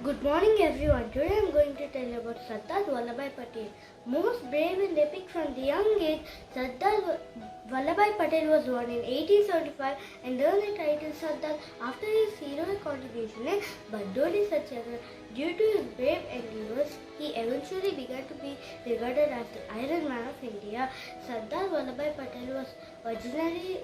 Good morning everyone. Today I am going to tell you about Sardar Vallabhbhai Patel. Most brave and epic from the young age, Sardar Vallabhbhai Patel was born in 1875 and earned the title Sardar after his heroic contribution in Bardoli Satyagraha. Due to his brave endeavors, he eventually began to be regarded as the Iron Man of India. Sardar Vallabhbhai Patel was originally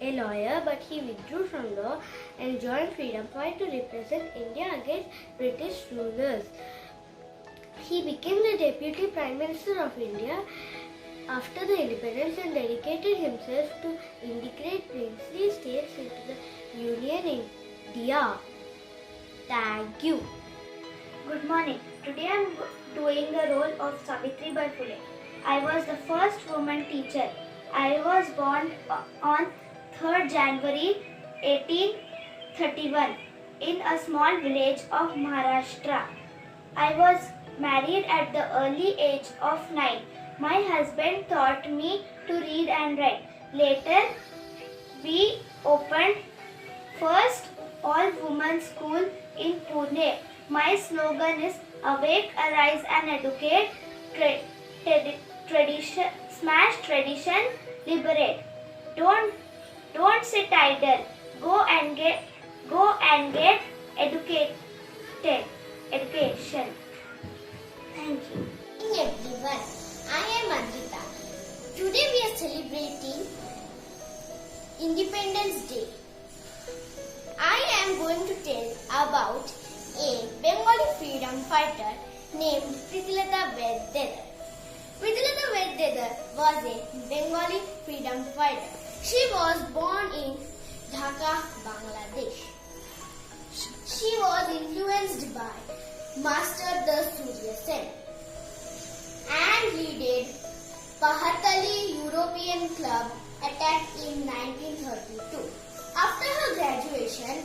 a lawyer, but he withdrew from law and joined Freedom Fight to represent India against British rulers. He became the Deputy Prime Minister of India after the independence and dedicated himself to integrate princely states into the Union India. Thank you. Good morning. Today I am doing the role of Savitri Bai Phule. I was the first woman teacher. I was born on 3rd January 1831 in a small village of Maharashtra. I was married at the early age of 9. My husband taught me to read and write. Later, we opened first all-women school in Pune. My slogan is Awake, Arise and Educate, tradition, Smash Tradition, Liberate. Don't sit idle. Go and get education. Thank you. Good morning everyone, I am Adrita. Today we are celebrating Independence Day. I am going to tell about a Bengali freedom fighter named Pritilata Vaidedar. Pritilata Vaidedar was a Bengali freedom fighter. She was born in Dhaka, Bangladesh. She was influenced by Master the Surya Sen and leaded Pahatali European Club attack in 1932. After her graduation,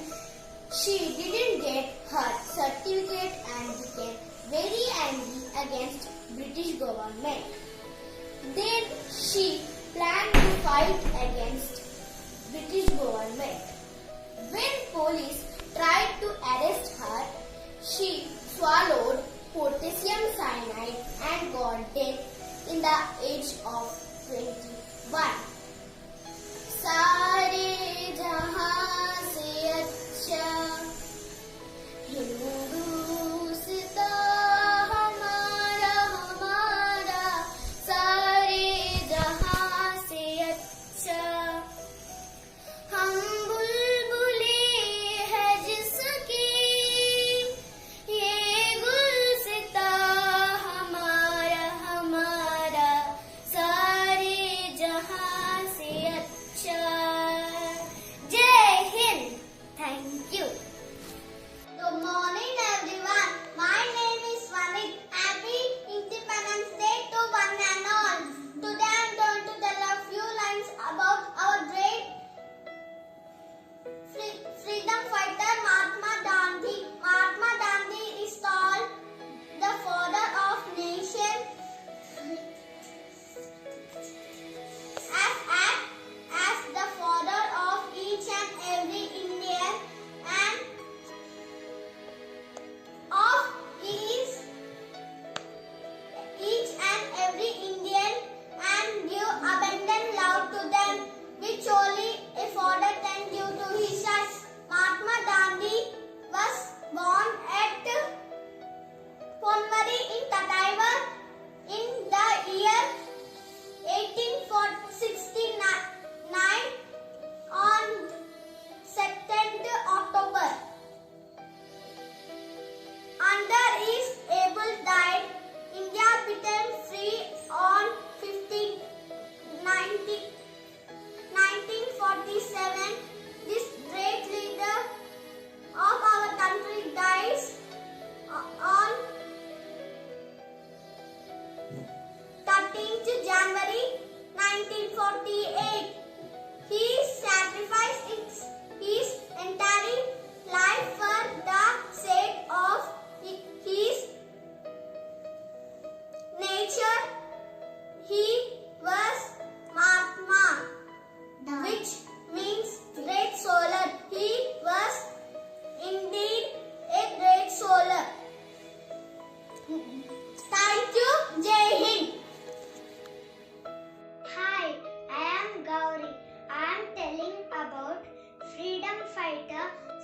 she didn't get her certificate and became very angry against British government. Then she planned to fight against British government. When police tried to arrest her, she swallowed potassium cyanide and got dead in the age of 21. सारे जहां से अच्छा हिंदुस्तां हमारा हमारा सारे जहां से अच्छा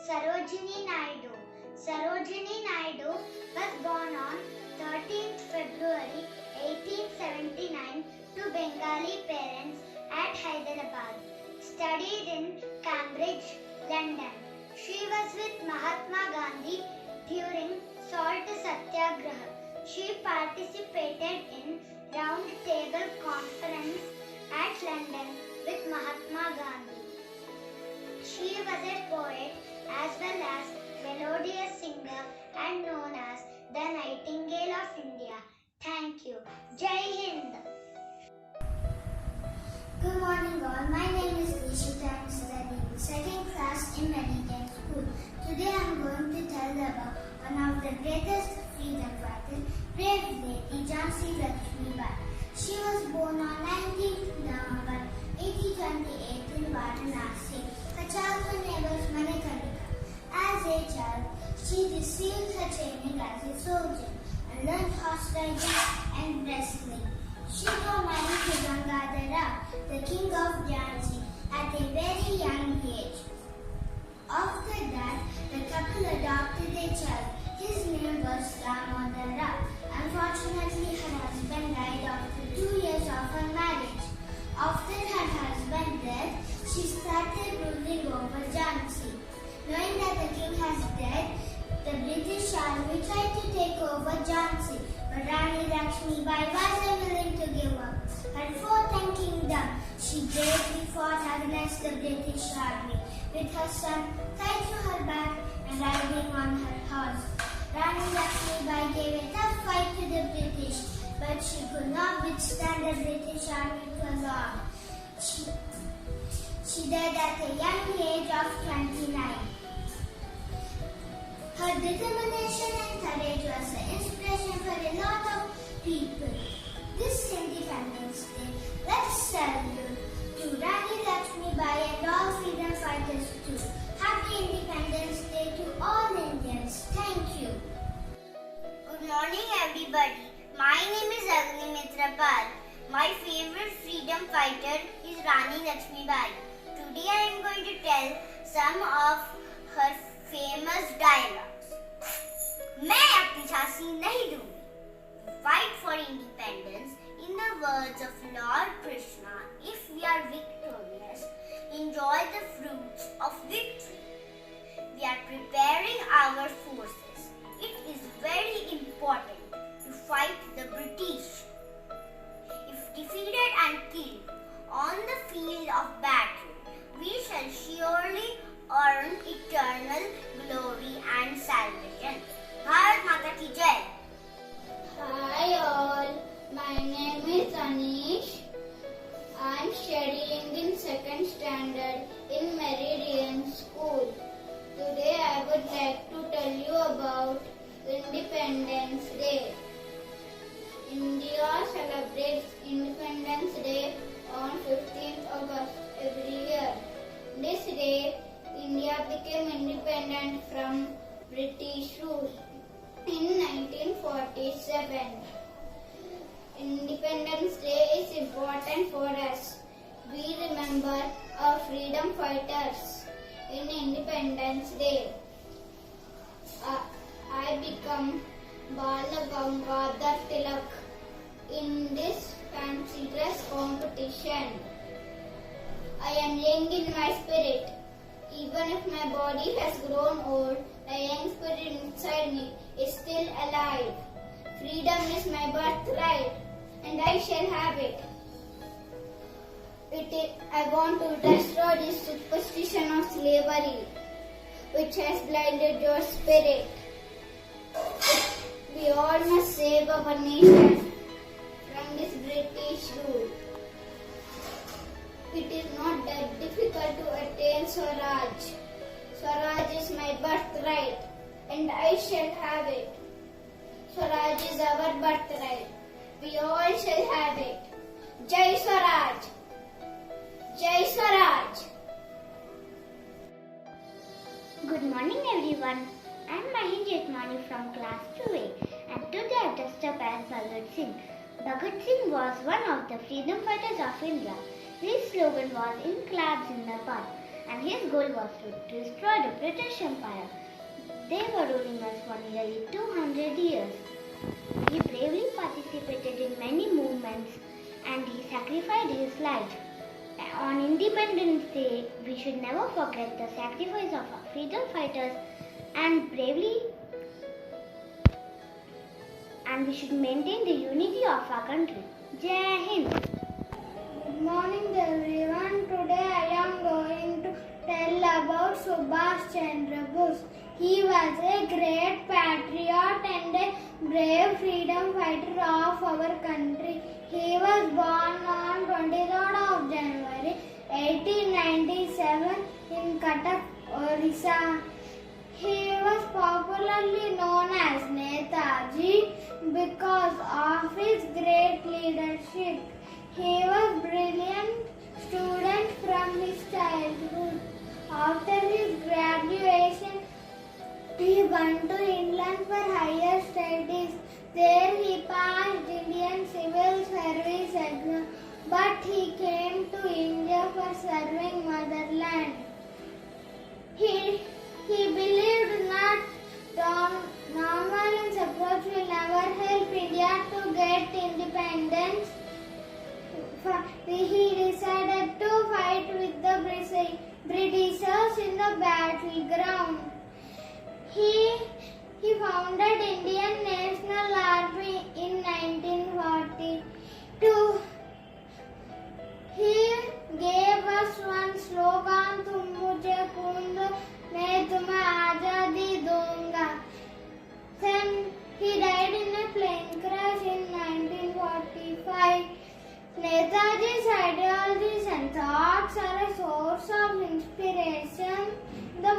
Sarojini Naidu. Sarojini Naidu was born on 13th February 1879 to Bengali parents at Hyderabad. Studied in Cambridge, London. She was with Mahatma Gandhi during Salt Satyagraha. She participated in Round Table Conference at London with Mahatma Gandhi. She was a poet as well as melodious singer and known as the Nightingale of India. Thank you. Jai Hind. Good morning all. My name is Ishita. I am studying the second class in Meridian School. Today I am going to tell about one of the greatest freedom fighters, brave lady Jhansi Lakshmibai. She was born on 19th November 1828 in Varanasi. Her childhood name was Manikarnika. As a child, she received her training as a soldier and learned horse riding and wrestling. She got married to Gangadhara, the king of Jhansi, at a very young age. After that, the couple adopted a child. His name was Damodara. Unfortunately, her husband died after 2 years of her marriage. After her husband's death, she started ruling over Jhansi. Knowing that the king has died, the British army tried to take over Jhansi, but Rani Lakshmibai wasn't willing to give up. Her fourth kingdom, she bravely fought against the British army, with her son tied to her back and riding on her horse. Rani Lakshmibai gave a tough fight to the British, but she could not withstand the British army for long. She died at a young age of 29. Her determination and courage was an inspiration for a lot of people. This Independence Day, let's salute to Rani Lakshmibai and all freedom fighters too. Happy Independence Day to all Indians. Thank you. Good morning everybody. My name is Agni Mitrapal. My favorite freedom fighter is Rani Lakshmibai. Today I am going to tell some of her famous dialogues. मैं अपनी झांसी नहीं दूंगी. Fight for independence. In the words of Lord Krishna, if we are victorious, enjoy the fruits of victory. We are preparing our forces. It is very important to fight the British. If defeated and killed on the field of battle, we shall surely earn eternal glory and salvation. Bharat Mata ki Jai. Hi all, my name is Anish. I am studying in second standard in Meridian School. Today I would like to tell you about Independence Day. India celebrates Independence Day on 15th August every year. This day, India became independent from British rule in 1947. Independence Day is important for us. We remember our freedom fighters in Independence Day. I become Bala Gangadhar Tilak in this fancy dress competition. I am young in my spirit. Even if my body has grown old, the young spirit inside me is still alive. Freedom is my birthright, and I shall have it. I want to destroy this superstition of slavery, which has blinded your spirit. We all must save our nation from this British rule. It is not that difficult to attain Swaraj. Swaraj is my birthright, and I shall have it. Swaraj is our birthright. We all shall have it. Jai Swaraj! Jai Swaraj! Good morning everyone. I am Mahi Jetmani from class 2A, and today I dressed up as Bhagat Singh. Bhagat Singh was one of the freedom fighters of India. His slogan was "Inqilab Zindabad." and his goal was to destroy the British Empire. They were ruling us for nearly 200 years. He bravely participated in many movements and he sacrificed his life. On Independence Day, we should never forget the sacrifice of our freedom fighters and we should maintain the unity of our country. Jai Hind. Good morning everyone. Today I am going to tell about Subhash Chandra Bose. He was a great patriot and a brave freedom fighter of our country. He was born on 23rd of January 1897 in Cuttack, Orissa. He was popularly known as Netaji because of his great leadership. He was a brilliant student from his childhood. After his graduation, he went to England for higher studies. There he passed Indian Civil Service exam, but he came to India for serving motherland. He believed that non-violence approach will never help India to get independence. He decided to fight with the Britishers in the battleground. He founded Indian National Army in 1942. He gave us one slogan, "तुम मुझे खून दो, मैं तुम्हें आजादी दूंगा." Then he died in a plane crash in 1945. Netaji's ideologies and thoughts are a source of inspiration. The